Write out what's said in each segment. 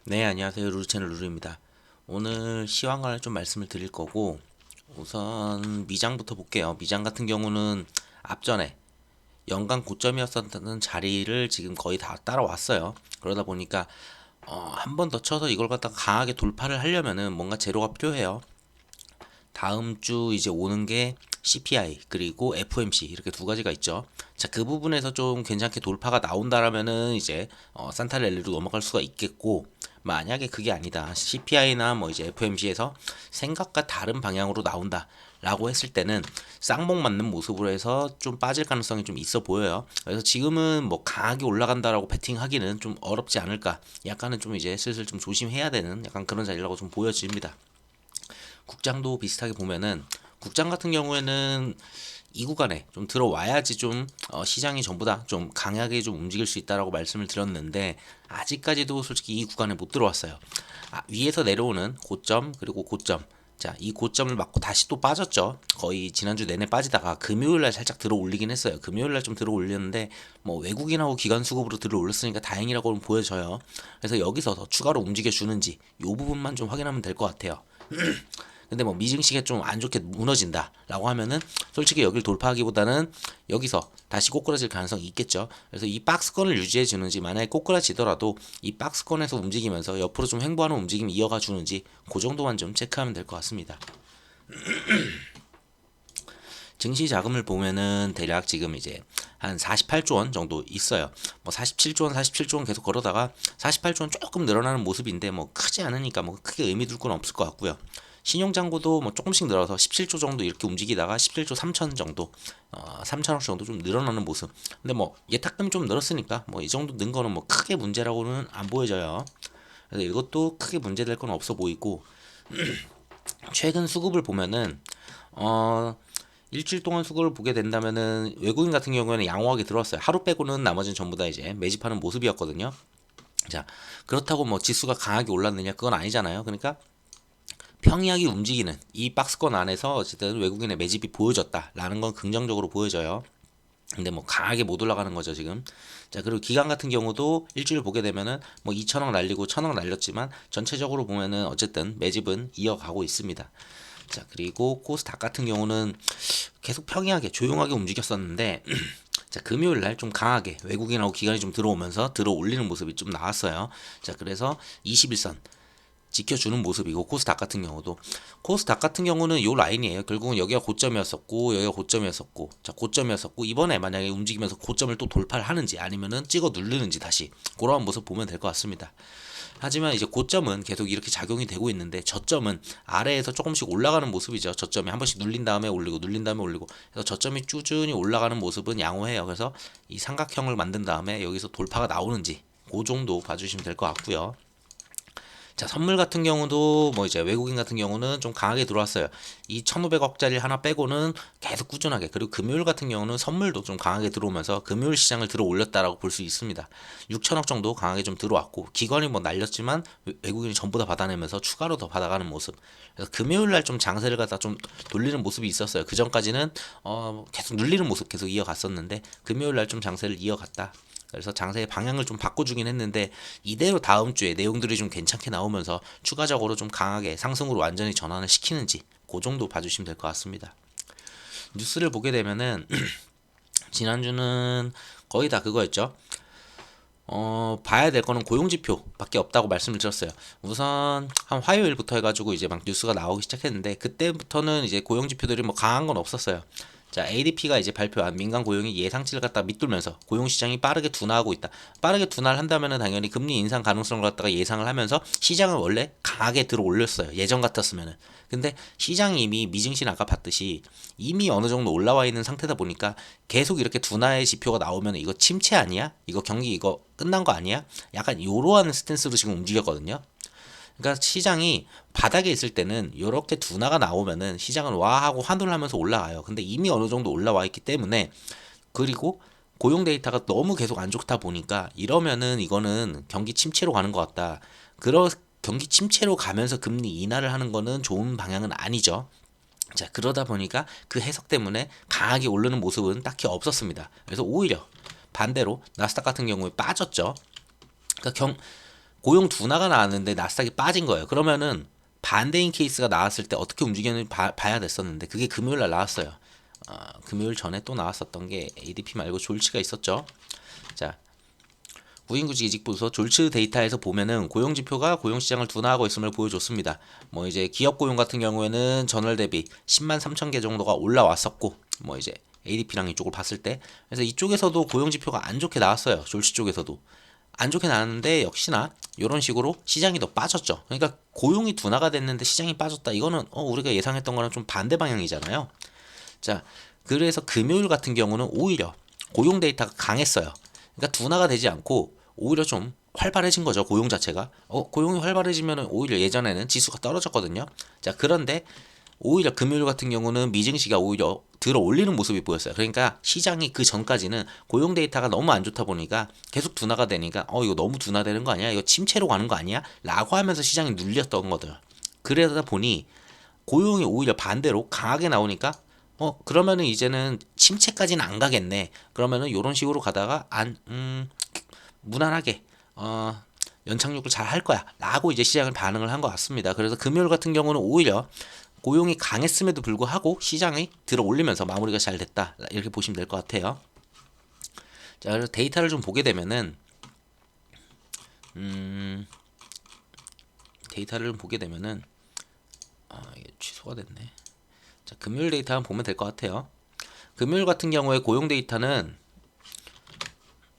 네, 안녕하세요. 루루채널 루루입니다. 오늘 시황을 좀 말씀을 드릴 거고, 우선 미장부터 볼게요. 미장 같은 경우는 앞전에 연간 고점이었었던 자리를 지금 거의 다 따라왔어요. 그러다 보니까 한 번 더 쳐서 이걸 갖다가 강하게 돌파를 하려면은 뭔가 재료가 필요해요. 다음 주 이제 오는 게 CPI 그리고 FOMC 이렇게 두 가지가 있죠. 자, 그 부분에서 좀 괜찮게 돌파가 나온다라면은 이제 산타랠리로 넘어갈 수가 있겠고, 만약에 그게 아니다, CPI나 뭐 이제 FOMC에서 생각과 다른 방향으로 나온다라고 했을 때는 쌍봉 맞는 모습으로 해서 좀 빠질 가능성이 좀 있어 보여요. 그래서 지금은 뭐 강하게 올라간다라고 베팅하기는 좀 어렵지 않을까. 약간은 좀 이제 슬슬 좀 조심해야 되는 약간 그런 자리라고 좀 보여집니다. 국장도 비슷하게 보면은, 국장 같은 경우에는 이 구간에 좀 들어와야지 좀 시장이 전부 다 좀 강하게 좀 움직일 수 있다라고 말씀을 드렸는데, 아직까지도 솔직히 이 구간에 못 들어왔어요. 위에서 내려오는 고점 그리고 고점, 자, 이 고점을 맞고 다시 또 빠졌죠. 거의 지난주 내내 빠지다가 금요일날 살짝 들어 올리긴 했어요. 금요일날 좀 들어 올렸는데 뭐 외국인하고 기관 수급으로 들어 올렸으니까 다행이라고 보여져요. 그래서 여기서 더 추가로 움직여 주는지 이 부분만 좀 확인하면 될 것 같아요. 근데 뭐 미증시가 좀 안 좋게 무너진다라고 하면은 솔직히 여기를 돌파하기보다는 여기서 다시 꼬꾸라질 가능성이 있겠죠. 그래서 이 박스권을 유지해 주는지, 만약에 꼬꾸라지더라도 이 박스권에서 움직이면서 옆으로 좀 횡보하는 움직임이 이어가 주는지 그 정도만 좀 체크하면 될 것 같습니다. 증시 자금을 보면은 대략 지금 이제 한 48조 원 정도 있어요. 뭐 47조 원, 47조 원 계속 걸어다가 48조 원 조금 늘어나는 모습인데 뭐 크지 않으니까 뭐 크게 의미 둘 건 없을 것 같고요. 신용잔고도 뭐 조금씩 늘어서 17조 정도 이렇게 움직이다가 17조 3천 정도, 3천억 정도 좀 늘어나는 모습. 근데 뭐 예탁금이 좀 늘었으니까 뭐 이 정도 는 거는 뭐 크게 문제라고는 안 보여져요. 그래서 이것도 크게 문제될 건 없어 보이고, 최근 수급을 보면은 어 일주일 동안 수급을 보게 된다면은 외국인 같은 경우에는 양호하게 들어왔어요. 하루 빼고는 나머지는 전부 다 이제 매집하는 모습이었거든요. 자, 그렇다고 뭐 지수가 강하게 올랐느냐? 그건 아니잖아요. 그러니까 평이하게 움직이는 이 박스권 안에서 어쨌든 외국인의 매집이 보여졌다라는 건 긍정적으로 보여져요. 근데 뭐 강하게 못 올라가는 거죠 지금. 자, 그리고 기간 같은 경우도 일주일 보게 되면은 뭐 2천억 날리고 1천억 날렸지만 전체적으로 보면은 어쨌든 매집은 이어가고 있습니다. 자, 그리고 코스닥 같은 경우는 계속 평이하게 조용하게 움직였었는데 자, 금요일 날 좀 강하게 외국인하고 기관이 좀 들어오면서 들어 올리는 모습이 좀 나왔어요. 자, 그래서 21선 지켜주는 모습이고, 코스닥 같은 경우는 요 라인이에요. 결국은 여기가 고점이었었고 여기가 고점이었었고, 자, 고점이었었고 이번에 만약에 움직이면서 고점을 또 돌파를 하는지 아니면은 찍어 누르는지 다시 그러한 모습 보면 될 것 같습니다. 하지만 이제 고점은 계속 이렇게 작용이 되고 있는데 저점은 아래에서 조금씩 올라가는 모습이죠. 저점이 한 번씩 눌린 다음에 올리고 눌린 다음에 올리고, 그래서 저점이 꾸준히 올라가는 모습은 양호해요. 그래서 이 삼각형을 만든 다음에 여기서 돌파가 나오는지 그 정도 봐주시면 될 것 같고요. 자, 선물 같은 경우도 뭐 이제 외국인 같은 경우는 좀 강하게 들어왔어요. 이 1,500억짜리 하나 빼고는 계속 꾸준하게, 그리고 금요일 같은 경우는 선물도 좀 강하게 들어오면서 금요일 시장을 들어 올렸다라고 볼 수 있습니다. 6천억 정도 강하게 좀 들어왔고, 기관이 뭐 날렸지만 외국인이 전부 다 받아내면서 추가로 더 받아가는 모습. 그래서 금요일 날 좀 장세를 갖다 좀 돌리는 모습이 있었어요. 그 전까지는 계속 눌리는 모습 계속 이어갔었는데 금요일 날 좀 장세를 이어갔다. 그래서 장세의 방향을 좀 바꿔주긴 했는데 이대로 다음 주에 내용들이 좀 괜찮게 나오면서 추가적으로 좀 강하게 상승으로 완전히 전환을 시키는지 그 정도 봐주시면 될 것 같습니다. 뉴스를 보게 되면은 지난주는 거의 다 그거였죠. 봐야 될 거는 고용지표밖에 없다고 말씀을 드렸어요. 우선 한 화요일부터 해가지고 이제 막 뉴스가 나오기 시작했는데, 그때부터는 이제 고용지표들이 뭐 강한 건 없었어요. 자, ADP가 이제 발표한 민간 고용이 예상치를 갖다 밑돌면서 고용 시장이 빠르게 둔화하고 있다. 빠르게 둔화를 한다면은 당연히 금리 인상 가능성을 갖다가 예상을 하면서 시장을 원래 강하게 들어 올렸어요. 예전 같았으면은. 근데 시장이 이미 미증시는 아까 봤듯이 이미 어느 정도 올라와 있는 상태다 보니까 계속 이렇게 둔화의 지표가 나오면 이거 침체 아니야? 이거 경기 이거 끝난 거 아니야? 약간 이러한 스탠스로 지금 움직였거든요. 그러니까 시장이 바닥에 있을 때는 이렇게 둔화가 나오면은 시장은 와 하고 환호를 하면서 올라가요. 근데 이미 어느 정도 올라와 있기 때문에, 그리고 고용 데이터가 너무 계속 안 좋다 보니까 이러면은 이거는 경기 침체로 가는 것 같다. 그러 경기 침체로 가면서 금리 인하를 하는 거는 좋은 방향은 아니죠. 자, 그러다 보니까 그 해석 때문에 강하게 오르는 모습은 딱히 없었습니다. 그래서 오히려 반대로 나스닥 같은 경우에 빠졌죠. 그러니까 고용 둔화가 나왔는데 나스닥이 빠진 거예요. 그러면은 반대인 케이스가 나왔을 때 어떻게 움직이는지 봐야 됐었는데 그게 금요일 날 나왔어요. 금요일 전에 또 나왔었던 게 ADP 말고 졸츠가 있었죠. 자, 구인구직 이직보고서 졸츠 데이터에서 보면은 고용 지표가 고용 시장을 둔화하고 있음을 보여줬습니다. 뭐 이제 기업 고용 같은 경우에는 전월 대비 10만 3천 개 정도가 올라왔었고, 뭐 이제 ADP랑 이쪽을 봤을 때, 그래서 이쪽에서도 고용 지표가 안 좋게 나왔어요. 졸츠 쪽에서도 안 좋게 나왔는데 역시나 이런 식으로 시장이 더 빠졌죠. 그러니까 고용이 둔화가 됐는데 시장이 빠졌다. 이거는 우리가 예상했던 거랑 좀 반대 방향이잖아요. 자, 그래서 금요일 같은 경우는 오히려 고용 데이터가 강했어요. 그러니까 둔화가 되지 않고 오히려 좀 활발해진 거죠. 고용 자체가. 고용이 활발해지면 오히려 예전에는 지수가 떨어졌거든요. 자, 그런데 오히려 금요일 같은 경우는 미증시가 오히려 들어 올리는 모습이 보였어요. 그러니까 시장이 그 전까지는 고용 데이터가 너무 안 좋다 보니까 계속 둔화가 되니까 이거 너무 둔화되는 거 아니야? 이거 침체로 가는 거 아니야? 라고 하면서 시장이 눌렸던 거들. 그러다 보니 고용이 오히려 반대로 강하게 나오니까 그러면은 이제는 침체까지는 안 가겠네. 그러면은 이런 식으로 가다가 무난하게 연착륙을 잘 할 거야 라고 이제 시장을 반응을 한 것 같습니다. 그래서 금요일 같은 경우는 오히려 고용이 강했음에도 불구하고 시장이 들어 올리면서 마무리가 잘 됐다 이렇게 보시면 될 것 같아요. 자, 그래서 데이터를 좀 보게 되면은 이게 취소가 됐네. 자, 금요일 데이터 한번 보면 될 것 같아요. 금요일 같은 경우에 고용 데이터는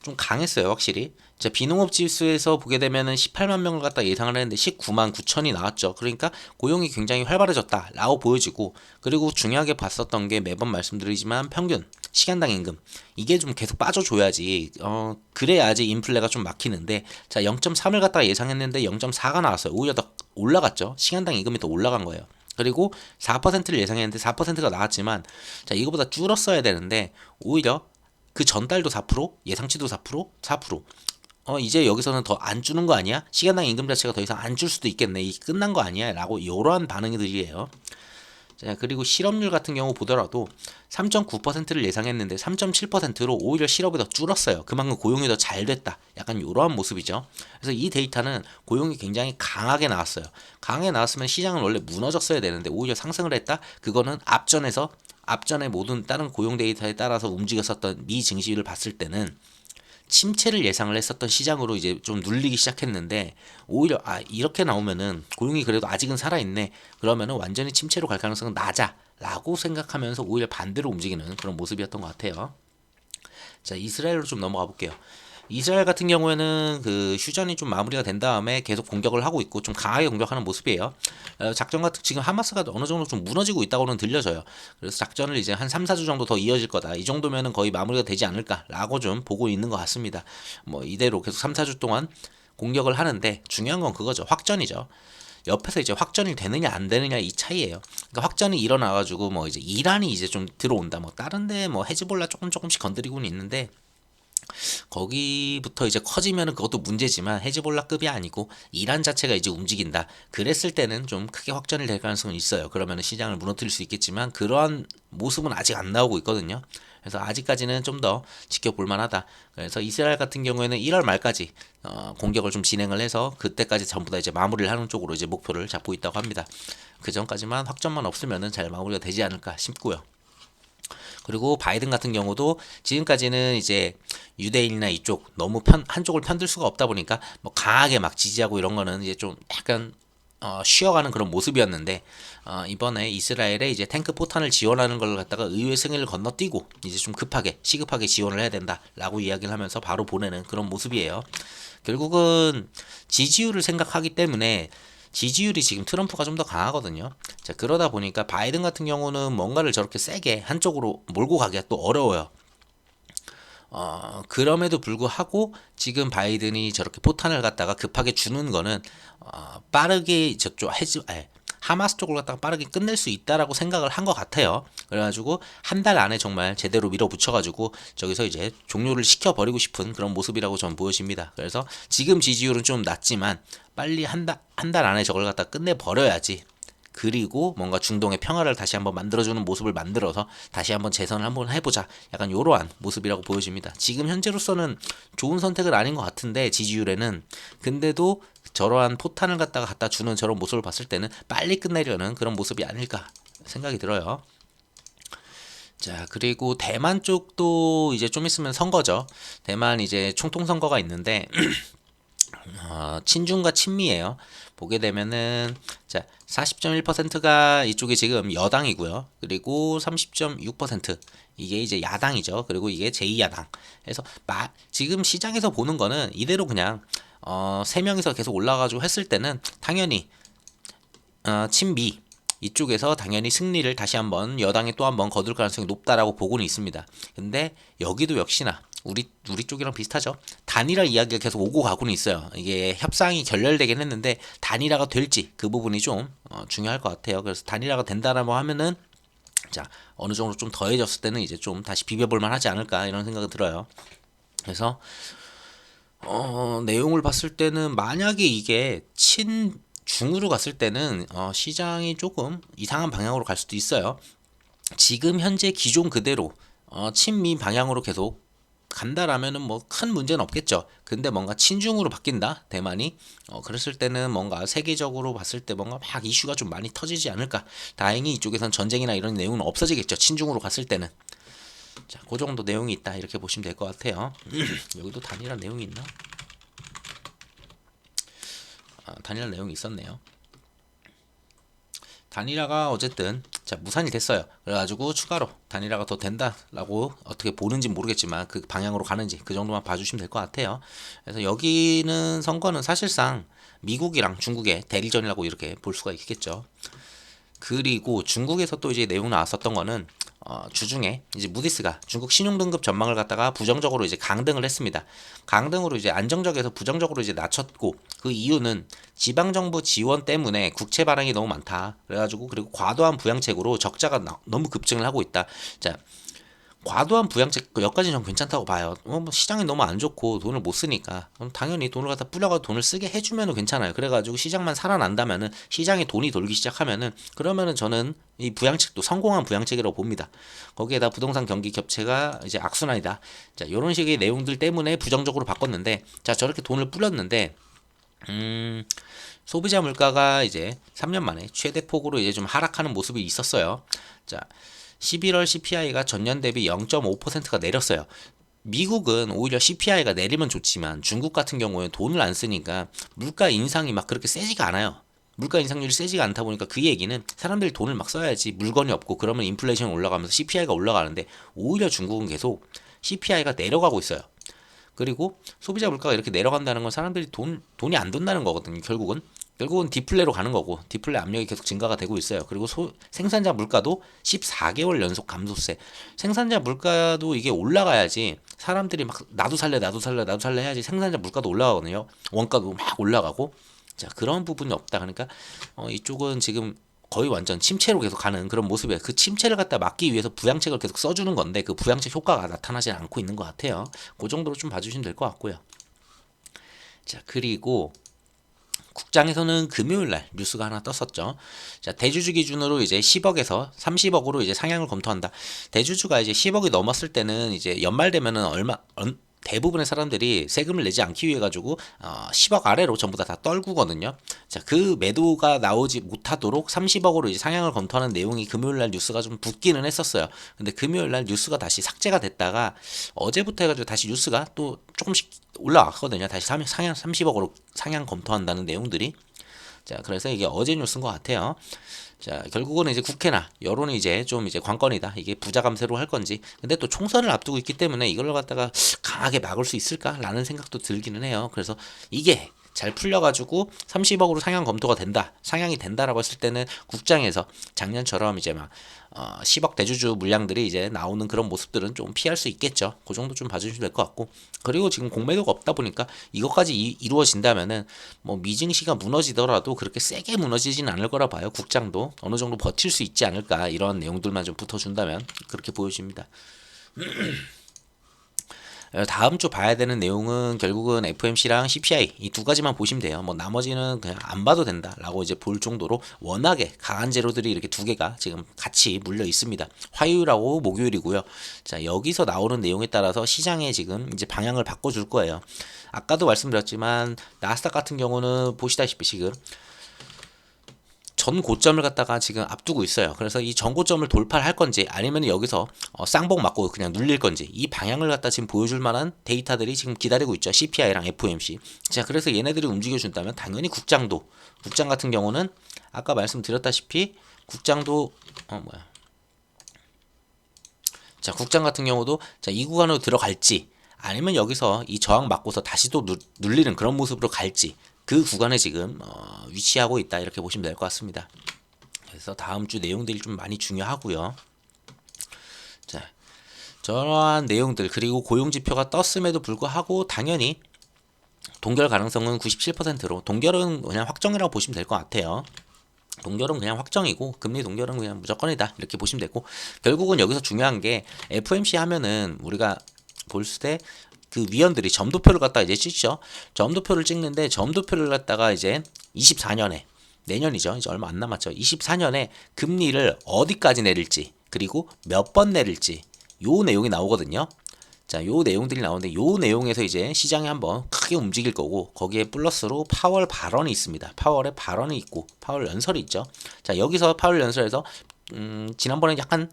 좀 강했어요, 확실히. 자, 비농업 지수에서 보게 되면은 18만 명을 갖다 예상을 했는데 19만 9천이 나왔죠. 그러니까 고용이 굉장히 활발해졌다라고 보여지고, 그리고 중요하게 봤었던 게 매번 말씀드리지만 평균 시간당 임금 이게 좀 계속 빠져줘야지 그래야지 인플레가 좀 막히는데, 자, 0.3을 갖다가 예상했는데 0.4가 나왔어요. 오히려 더 올라갔죠. 시간당 임금이 더 올라간 거예요. 그리고 4%를 예상했는데 4%가 나왔지만, 자, 이거보다 줄었어야 되는데 오히려 그 전달도 4%, 예상치도 4%, 4%. 이제 여기서는 더 안 주는 거 아니야? 시간당 임금 자체가 더 이상 안 줄 수도 있겠네. 이 끝난 거 아니야? 라고 이러한 반응들이에요. 자, 그리고 실업률 같은 경우 보더라도 3.9%를 예상했는데 3.7%로 오히려 실업이 더 줄었어요. 그만큼 고용이 더 잘 됐다. 약간 이러한 모습이죠. 그래서 이 데이터는 고용이 굉장히 강하게 나왔어요. 강하게 나왔으면 시장은 원래 무너졌어야 되는데 오히려 상승을 했다? 그거는 앞전에 모든 다른 고용 데이터에 따라서 움직였었던 미 증시를 봤을 때는 침체를 예상을 했었던 시장으로 이제 좀 눌리기 시작했는데, 오히려 이렇게 나오면은 고용이 그래도 아직은 살아있네. 그러면은 완전히 침체로 갈 가능성은 낮아라고 생각하면서 오히려 반대로 움직이는 그런 모습이었던 것 같아요. 자, 이스라엘로 좀 넘어가 볼게요. 이스라엘 같은 경우에는 그 휴전이 좀 마무리가 된 다음에 계속 공격을 하고 있고 좀 강하게 공격하는 모습이에요. 작전 같은 지금 하마스가 어느 정도 좀 무너지고 있다고는 들려져요. 그래서 작전을 이제 한 3, 4주 정도 더 이어질 거다. 이 정도면은 거의 마무리가 되지 않을까라고 좀 보고 있는 것 같습니다. 뭐 이대로 계속 3, 4주 동안 공격을 하는데 중요한 건 그거죠. 확전이죠. 옆에서 이제 확전이 되느냐 안 되느냐 이 차이예요. 그러니까 확전이 일어나가지고 뭐 이제 이란이 이제 좀 들어온다. 뭐 다른데 뭐 헤즈볼라 조금씩 건드리고는 있는데 거기부터 이제 커지면은 그것도 문제지만 헤즈볼라급이 아니고 이란 자체가 이제 움직인다. 그랬을 때는 좀 크게 확전이 될 가능성은 있어요. 그러면은 시장을 무너뜨릴 수 있겠지만 그러한 모습은 아직 안 나오고 있거든요. 그래서 아직까지는 좀 더 지켜볼 만하다. 그래서 이스라엘 같은 경우에는 1월 말까지 공격을 좀 진행을 해서 그때까지 전부 다 이제 마무리를 하는 쪽으로 이제 목표를 잡고 있다고 합니다. 그 전까지만 확전만 없으면은 잘 마무리가 되지 않을까 싶고요. 그리고 바이든 같은 경우도 지금까지는 이제 유대인이나 이쪽 너무 한쪽을 편들 수가 없다 보니까 뭐 강하게 막 지지하고 이런 거는 이제 좀 약간 쉬어가는 그런 모습이었는데 이번에 이스라엘에 이제 탱크 포탄을 지원하는 걸 갖다가 의회 승인을 건너뛰고 이제 좀 시급하게 지원을 해야 된다라고 이야기를 하면서 바로 보내는 그런 모습이에요. 결국은 지지율을 생각하기 때문에 지지율이 지금 트럼프가 좀 더 강하거든요. 자, 그러다 보니까 바이든 같은 경우는 뭔가를 저렇게 세게 한쪽으로 몰고 가기가 또 어려워요. 그럼에도 불구하고 지금 바이든이 저렇게 포탄을 갖다가 급하게 주는 거는 빠르게 하마스 쪽을 갖다가 빠르게 끝낼 수 있다라고 생각을 한 것 같아요. 그래가지고 한 달 안에 정말 제대로 밀어붙여가지고 저기서 이제 종료를 시켜버리고 싶은 그런 모습이라고 전 보여집니다. 그래서 지금 지지율은 좀 낮지만 빨리 한 달 안에 저걸 갖다 끝내버려야지. 그리고 뭔가 중동의 평화를 다시 한번 만들어주는 모습을 만들어서 다시 한번 재선을 한번 해보자. 약간 이러한 모습이라고 보여집니다. 지금 현재로서는 좋은 선택은 아닌 것 같은데 지지율에는 근데도 저러한 포탄을 갖다 주는 저런 모습을 봤을 때는 빨리 끝내려는 그런 모습이 아닐까 생각이 들어요. 자, 그리고 대만 쪽도 이제 좀 있으면 선거죠. 대만 이제 총통 선거가 있는데 친중과 친미예요. 보게 되면은 자 40.1%가 이쪽이 지금 여당이고요. 그리고 30.6% 이게 이제 야당이죠. 그리고 이게 제2야당. 그래서 지금 시장에서 보는 거는 이대로 그냥 3명이서 계속 올라가지고 했을 때는 당연히 친미 이쪽에서 당연히 승리를 다시 한번 여당이 또 한번 거둘 가능성이 높다라고 보고는 있습니다. 근데 여기도 역시나 우리 쪽이랑 비슷하죠. 단일화 이야기가 계속 오고 가고는 있어요. 이게 협상이 결렬되긴 했는데 단일화가 될지 그 부분이 좀 중요할 것 같아요. 그래서 단일화가 된다라고 하면은 자 어느 정도 좀 더해졌을 때는 이제 좀 다시 비벼볼 만하지 않을까 이런 생각이 들어요. 그래서 내용을 봤을 때는 만약에 이게 중으로 갔을 때는 시장이 조금 이상한 방향으로 갈 수도 있어요. 지금 현재 기존 그대로 친미 방향으로 계속 간다라면은 뭐 큰 문제는 없겠죠. 근데 뭔가 친중으로 바뀐다 대만이 그랬을 때는 뭔가 세계적으로 봤을 때 뭔가 막 이슈가 좀 많이 터지지 않을까. 다행히 이쪽에선 전쟁이나 이런 내용은 없어지겠죠. 친중으로 갔을 때는. 자, 그 정도 내용이 있다 이렇게 보시면 될 것 같아요. 여기도 단일한 내용이 있나? 단일한 내용이 있었네요. 단일화가 어쨌든 자 무산이 됐어요. 그래가지고 추가로 단일화가 더 된다라고 어떻게 보는지 모르겠지만 그 방향으로 가는지 그 정도만 봐주시면 될 것 같아요. 그래서 여기는 선거는 사실상 미국이랑 중국의 대리전이라고 이렇게 볼 수가 있겠죠. 그리고 중국에서 또 이제 내용 나왔었던 거는 주중에 이제 무디스가 중국 신용등급 전망을 갖다가 부정적으로 이제 강등을 했습니다. 강등으로 이제 안정적에서 부정적으로 이제 낮췄고 그 이유는 지방정부 지원 때문에 국채 발행이 너무 많다. 그래가지고 그리고 과도한 부양책으로 적자가 너무 급증을 하고 있다. 자, 과도한 부양책 여기까지는 전 괜찮다고 봐요. 뭐 시장이 너무 안 좋고 돈을 못 쓰니까 그럼 당연히 돈을 갖다 불려가 돈을 쓰게 해주면은 괜찮아요. 그래가지고 시장만 살아난다면은 시장에 돈이 돌기 시작하면은 그러면은 저는 이 부양책도 성공한 부양책이라고 봅니다. 거기에다 부동산 경기 겹체가 이제 악순환이다. 자, 이런 식의 내용들 때문에 부정적으로 바꿨는데 자 저렇게 돈을 불렸는데 소비자 물가가 이제 3년 만에 최대 폭으로 이제 좀 하락하는 모습이 있었어요. 자. 11월 CPI가 전년 대비 0.5%가 내렸어요. 미국은 오히려 CPI가 내리면 좋지만 중국 같은 경우에는 돈을 안 쓰니까 물가 인상이 막 그렇게 세지가 않아요. 물가 인상률이 세지가 않다 보니까 그 얘기는 사람들이 돈을 막 써야지 물건이 없고 그러면 인플레이션이 올라가면서 CPI가 올라가는데 오히려 중국은 계속 CPI가 내려가고 있어요. 그리고 소비자 물가가 이렇게 내려간다는 건 사람들이 돈이 안 든다는 거거든요. 결국은 디플레로 가는 거고 디플레 압력이 계속 증가가 되고 있어요. 그리고 생산자 물가도 14개월 연속 감소세. 생산자 물가도 이게 올라가야지 사람들이 막 나도 살래 해야지 생산자 물가도 올라가거든요. 원가도 막 올라가고 자 그런 부분이 없다. 그러니까 이쪽은 지금 거의 완전 침체로 계속 가는 그런 모습이에요. 그 침체를 갖다 막기 위해서 부양책을 계속 써주는 건데 그 부양책 효과가 나타나지 않고 있는 것 같아요. 그 정도로 좀 봐주시면 될 것 같고요. 자 그리고 국장에서는 금요일날 뉴스가 하나 떴었죠. 자, 대주주 기준으로 이제 10억에서 30억으로 이제 상향을 검토한다. 대주주가 이제 10억이 넘었을 때는 이제 연말 되면은 대부분의 사람들이 세금을 내지 않기 위해 가지고 10억 아래로 전부 다 떨구거든요. 자, 그 매도가 나오지 못하도록 30억으로 이제 상향을 검토하는 내용이 금요일날 뉴스가 좀 붙기는 했었어요. 근데 금요일날 뉴스가 다시 삭제가 됐다가 어제부터 해가지고 다시 뉴스가 또 조금씩 올라왔거든요. 다시 상향 30억으로 상향 검토한다는 내용들이. 자, 그래서 이게 어제 뉴스인 것 같아요. 자, 결국은 이제 국회나 여론이 이제 좀 이제 관건이다. 이게 부자 감세로 할 건지. 근데 또 총선을 앞두고 있기 때문에 이걸 갖다가 강하게 막을 수 있을까라는 생각도 들기는 해요. 그래서 이게 잘 풀려가지고 30억으로 상향 검토가 된다, 상향이 된다라고 했을 때는 국장에서 작년처럼 이제 막 10억 대주주 물량들이 이제 나오는 그런 모습들은 좀 피할 수 있겠죠. 그 정도 좀 봐주시면 될 것 같고 그리고 지금 공매도가 없다 보니까 이것까지 이루어진다면은 뭐 미증시가 무너지더라도 그렇게 세게 무너지진 않을 거라 봐요. 국장도 어느 정도 버틸 수 있지 않을까 이런 내용들만 좀 붙어준다면 그렇게 보여집니다. 다음 주 봐야 되는 내용은 결국은 FOMC랑 CPI 이 두 가지만 보시면 돼요. 뭐 나머지는 그냥 안 봐도 된다라고 이제 볼 정도로 워낙에 강한 재료들이 이렇게 두 개가 지금 같이 물려 있습니다. 화요일하고 목요일이고요. 자 여기서 나오는 내용에 따라서 시장에 지금 이제 방향을 바꿔줄 거예요. 아까도 말씀드렸지만 나스닥 같은 경우는 보시다시피 지금 전 고점을 갖다가 지금 앞두고 있어요. 그래서 이 전 고점을 돌파를 할 건지 아니면 여기서 쌍봉 맞고 그냥 눌릴 건지 이 방향을 갖다 지금 보여줄 만한 데이터들이 지금 기다리고 있죠. CPI랑 FOMC. 자, 그래서 얘네들이 움직여준다면 당연히 국장 같은 경우는 아까 말씀드렸다시피 국장도 자, 국장 같은 경우도 자, 이 구간으로 들어갈지 아니면 여기서 이 저항 맞고서 다시 또 눌리는 그런 모습으로 갈지 그 구간에 지금 위치하고 있다 이렇게 보시면 될 것 같습니다. 그래서 다음 주 내용들이 좀 많이 중요하고요. 자, 저러한 내용들 그리고 고용지표가 떴음에도 불구하고 당연히 동결 가능성은 97%로 동결은 그냥 확정이라고 보시면 될 것 같아요. 동결은 그냥 확정이고 금리 동결은 그냥 무조건이다 이렇게 보시면 되고 결국은 여기서 중요한 게 FOMC 하면은 우리가 볼 때 그 위원들이 점도표를 갖다가 이제 찍죠. 점도표를 찍는데 점도표를 갖다가 이제 24년에 내년이죠. 이제 얼마 안 남았죠. 24년에 금리를 어디까지 내릴지 그리고 몇 번 내릴지 요 내용이 나오거든요. 자, 요 내용들이 나오는데 요 내용에서 이제 시장이 한번 크게 움직일 거고 거기에 플러스로 파월 발언이 있습니다. 파월의 발언이 있고 파월 연설이 있죠. 자, 여기서 파월 연설에서 지난번에 약간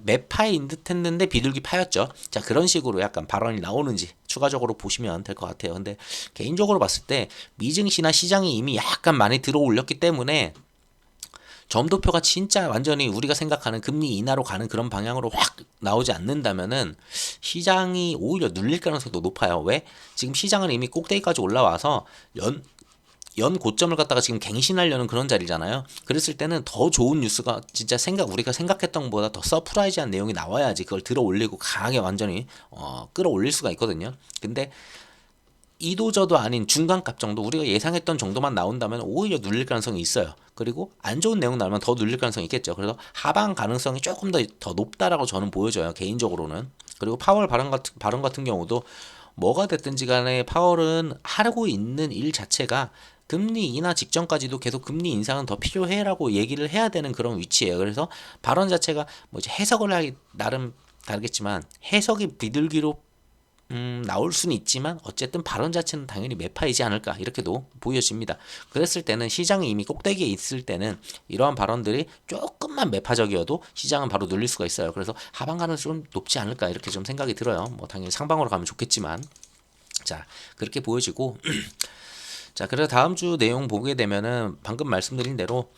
매파인 듯 했는데 비둘기파였죠. 자, 그런 식으로 약간 발언이 나오는지 추가적으로 보시면 될 것 같아요. 근데 개인적으로 봤을 때 미증시나 시장이 이미 약간 많이 들어 올렸기 때문에 점도표가 진짜 완전히 우리가 생각하는 금리 인하로 가는 그런 방향으로 확 나오지 않는다면은 시장이 오히려 눌릴 가능성도 높아요. 왜? 지금 시장은 이미 꼭대기까지 올라와서 연 고점을 갖다가 지금 갱신하려는 그런 자리잖아요. 그랬을 때는 더 좋은 뉴스가 진짜 우리가 생각했던 것보다 더 서프라이즈한 내용이 나와야지 그걸 들어 올리고 강하게 완전히 끌어올릴 수가 있거든요. 근데 이도저도 아닌 중간값 정도 우리가 예상했던 정도만 나온다면 오히려 눌릴 가능성이 있어요. 그리고 안 좋은 내용 나오면 더 눌릴 가능성이 있겠죠. 그래서 하방 가능성이 조금 더 높다라고 저는 보여져요. 개인적으로는. 그리고 파월 발언 같은 경우도 뭐가 됐든지 간에 파월은 하고 있는 일 자체가 금리 인하 직전까지도 계속 금리 인상은 더 필요해라고 얘기를 해야 되는 그런 위치예요. 그래서 발언 자체가 뭐 이제 해석을 하기 나름 다르겠지만 해석이 비둘기로 나올 수는 있지만 어쨌든 발언 자체는 당연히 매파이지 않을까 이렇게도 보여집니다. 그랬을 때는 시장이 이미 꼭대기에 있을 때는 이러한 발언들이 조금만 매파적이어도 시장은 바로 눌릴 수가 있어요. 그래서 하방 가능성이 좀 높지 않을까 이렇게 좀 생각이 들어요. 뭐 당연히 상방으로 가면 좋겠지만 자 그렇게 보여지고 자 그래서 다음 주 내용 보게 되면은 방금 말씀드린 대로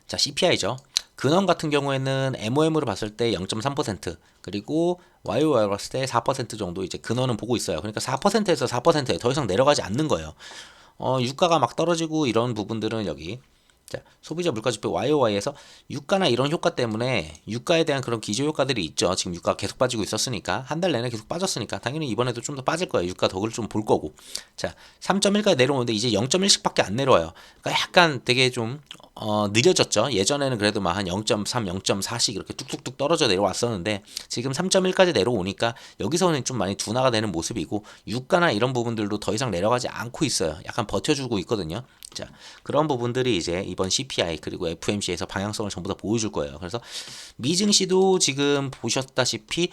자 CPI죠. 근원 같은 경우에는 MOM으로 봤을 때 0.3% 그리고 YOY로 봤을 때 4% 정도 이제 근원은 보고 있어요. 그러니까 4%에서 4%에 더 이상 내려가지 않는 거예요. 유가가 막 떨어지고 이런 부분들은 여기 자, 소비자 물가지표 YOY에서 유가나 이런 효과 때문에 유가에 대한 그런 기저 효과들이 있죠. 지금 유가가 계속 빠지고 있었으니까 한 달 내내 계속 빠졌으니까 당연히 이번에도 좀 더 빠질 거예요. 유가 덕을 좀 볼 거고 자 3.1까지 내려오는데 이제 0.1씩밖에 안 내려와요. 그러니까 약간 되게 좀 느려졌죠. 예전에는 그래도 막 한 0.3, 0.4씩 이렇게 뚝뚝뚝 떨어져 내려왔었는데 지금 3.1까지 내려오니까 여기서는 좀 많이 둔화가 되는 모습이고 유가나 이런 부분들도 더 이상 내려가지 않고 있어요. 약간 버텨주고 있거든요. 자, 그런 부분들이 이제 이번 CPI 그리고 FOMC에서 방향성을 전부 다 보여줄 거예요. 그래서 미증시도 지금 보셨다시피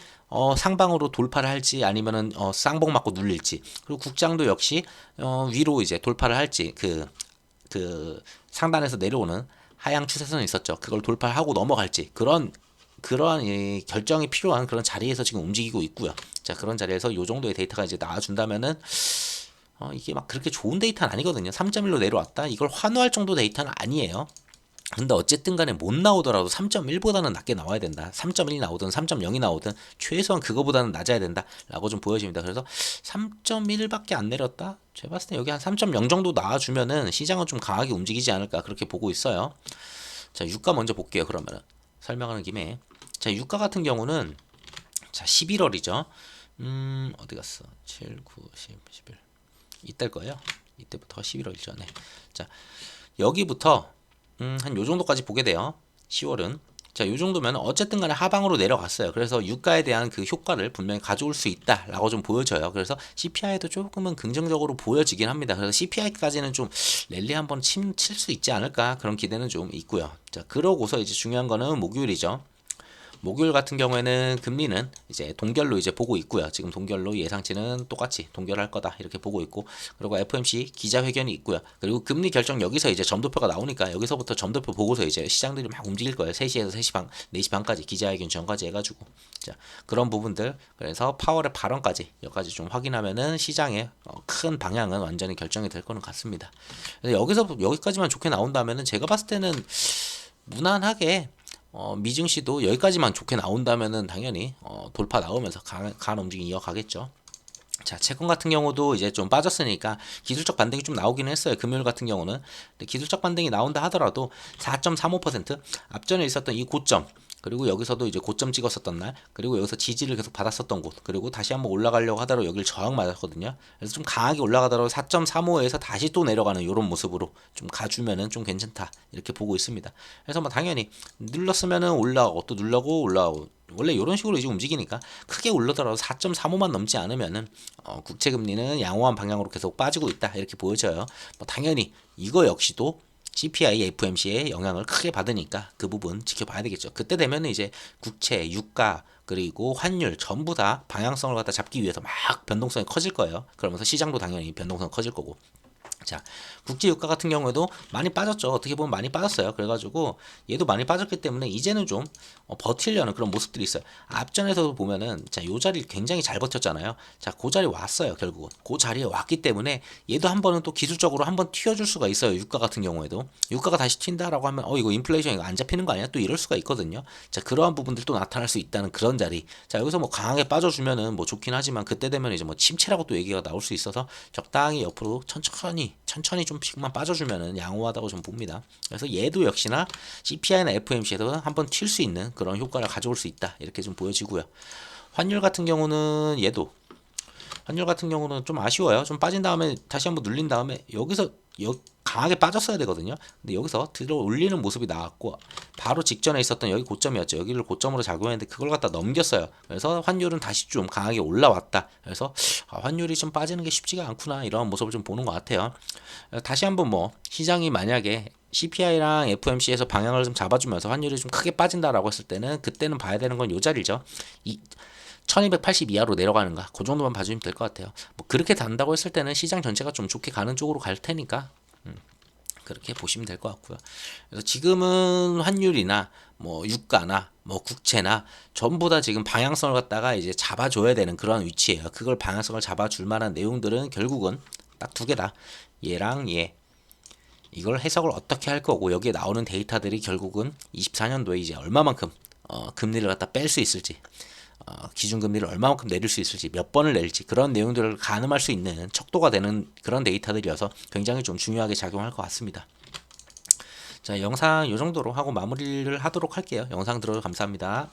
상방으로 돌파를 할지 아니면은 쌍봉 맞고 눌릴지 그리고 국장도 역시 위로 이제 돌파를 할지 그 상단에서 내려오는 하향 추세선이 있었죠. 그걸 돌파하고 넘어갈지 그러한 이 결정이 필요한 그런 자리에서 지금 움직이고 있고요. 자 그런 자리에서 요 정도의 데이터가 이제 나와준다면은 이게 막 그렇게 좋은 데이터는 아니거든요. 3.1로 내려왔다. 이걸 환호할 정도 데이터는 아니에요. 근데 어쨌든 간에 못 나오더라도 3.1보다는 낮게 나와야 된다. 3.1이 나오든 3.0이 나오든 최소한 그거보다는 낮아야 된다 라고 좀 보여집니다. 그래서 3.1밖에 안 내렸다? 제가 봤을 때 여기 한 3.0 정도 나와주면은 시장은 좀 강하게 움직이지 않을까 그렇게 보고 있어요. 자 유가 먼저 볼게요. 그러면은 설명하는 김에 자 유가 같은 경우는 자 11월이죠. 어디 갔어? 7, 9, 10, 11 이때일 거예요. 이때부터 11월 전에 자 여기부터 한 요 정도까지 보게 돼요. 10월은. 자, 요 정도면 어쨌든 간에 하방으로 내려갔어요. 그래서 유가에 대한 그 효과를 분명히 가져올 수 있다라고 좀 보여져요. 그래서 CPI도 조금은 긍정적으로 보여지긴 합니다. 그래서 CPI까지는 좀 랠리 한번 칠 수 있지 않을까 그런 기대는 좀 있고요. 자, 그러고서 이제 중요한 거는 목요일이죠. 목요일 같은 경우에는 금리는 이제 동결로 이제 보고 있고요. 지금 동결로 예상치는 똑같이 동결할 거다 이렇게 보고 있고, 그리고 FOMC 기자회견이 있고요. 그리고 금리 결정 여기서 이제 점도표가 나오니까 여기서부터 점도표 보고서 이제 시장들이 막 움직일 거예요. 3시에서 3시 반, 4시 반까지 기자회견 전까지 해가지고, 자, 그런 부분들, 그래서 파월의 발언까지 여기까지 좀 확인하면은 시장의 큰 방향은 완전히 결정이 될 거는 같습니다. 그래서 여기까지만 좋게 나온다면은 제가 봤을 때는 무난하게 미증시도 여기까지만 좋게 나온다면은 당연히 돌파 나오면서 강한 움직임 이어가겠죠. 자, 채권 같은 경우도 이제 좀 빠졌으니까 기술적 반등이 좀 나오기는 했어요. 금요일 같은 경우는. 근데 기술적 반등이 나온다 하더라도 4.35% 앞전에 있었던 이 고점, 그리고 여기서도 이제 고점 찍었었던 날, 그리고 여기서 지지를 계속 받았었던 곳, 그리고 다시 한번 올라가려고 하더라도 여기를 저항 맞았거든요. 그래서 좀 강하게 올라가더라도 4.35에서 다시 또 내려가는 이런 모습으로 좀 가주면은 좀 괜찮다 이렇게 보고 있습니다. 그래서 뭐 당연히 눌렀으면은 올라가고 또 눌러고 올라가고, 원래 이런 식으로 이제 움직이니까 크게 올르더라도 4.35만 넘지 않으면은 국채 금리는 양호한 방향으로 계속 빠지고 있다 이렇게 보여져요. 뭐 당연히 이거 역시도 CPI, FOMC의 영향을 크게 받으니까 그 부분 지켜봐야 되겠죠. 그때 되면 이제 국채, 유가, 그리고 환율 전부 다 방향성을 갖다 잡기 위해서 막 변동성이 커질 거예요. 그러면서 시장도 당연히 변동성 커질 거고. 자, 국제 유가 같은 경우에도 많이 빠졌죠. 어떻게 보면 많이 빠졌어요. 그래가지고 얘도 많이 빠졌기 때문에 이제는 좀 버틸려는 그런 모습들이 있어요. 앞전에서도 보면은 자, 요 자리 굉장히 잘 버텼잖아요. 자, 그 자리 왔어요. 결국은 그 자리에 왔기 때문에 얘도 한 번은 또 기술적으로 한번 튀어줄 수가 있어요. 유가 같은 경우에도 유가가 다시 튄다라고 하면 이거 인플레이션 이거 안 잡히는 거 아니야? 또 이럴 수가 있거든요. 자, 그러한 부분들도 나타날 수 있다는 그런 자리. 자, 여기서 뭐 강하게 빠져주면은 뭐 좋긴 하지만 그때 되면 이제 뭐 침체라고 또 얘기가 나올 수 있어서 적당히 옆으로 천천히 좀씩만 빠져주면은 양호하다고 좀 봅니다. 그래서 얘도 역시나 CPI나 FOMC에도 한번 튈 수 있는 그런 효과를 가져올 수 있다 이렇게 좀 보여지고요. 환율 같은 경우는 좀 아쉬워요. 좀 빠진 다음에 다시 한번 눌린 다음에 여기서 강하게 빠졌어야 되거든요. 근데 여기서 들어 올리는 모습이 나왔고 바로 직전에 있었던 여기 고점이었죠. 여기를 고점으로 작용했는데 그걸 갖다 넘겼어요. 그래서 환율은 다시 좀 강하게 올라왔다. 그래서 환율이 좀 빠지는 게 쉽지가 않구나 이런 모습을 좀 보는 것 같아요. 다시 한번 뭐 시장이 만약에 CPI랑 FOMC에서 방향을 좀 잡아주면서 환율이 좀 크게 빠진다라고 했을 때는 그때는 봐야 되는 건 요 자리죠. 1280 이하로 내려가는가 그 정도만 봐주면 될 것 같아요. 뭐 그렇게 단다고 했을 때는 시장 전체가 좀 좋게 가는 쪽으로 갈 테니까 그렇게 보시면 될 것 같고요. 그래서 지금은 환율이나 뭐 유가나 뭐 국채나 전부 다 지금 방향성을 갖다가 이제 잡아줘야 되는 그런 위치예요. 그걸 방향성을 잡아줄 만한 내용들은 결국은 딱 두 개다. 얘랑 얘. 이걸 해석을 어떻게 할 거고 여기에 나오는 데이터들이 결국은 24년도에 이제 얼마만큼 금리를 갖다 뺄 수 있을지, 기준금리를 얼마만큼 내릴 수 있을지, 몇 번을 낼지 그런 내용들을 가늠할 수 있는 척도가 되는 그런 데이터들이어서 굉장히 좀 중요하게 작용할 것 같습니다. 자, 영상 이 정도로 하고 마무리를 하도록 할게요. 영상 들어서 감사합니다.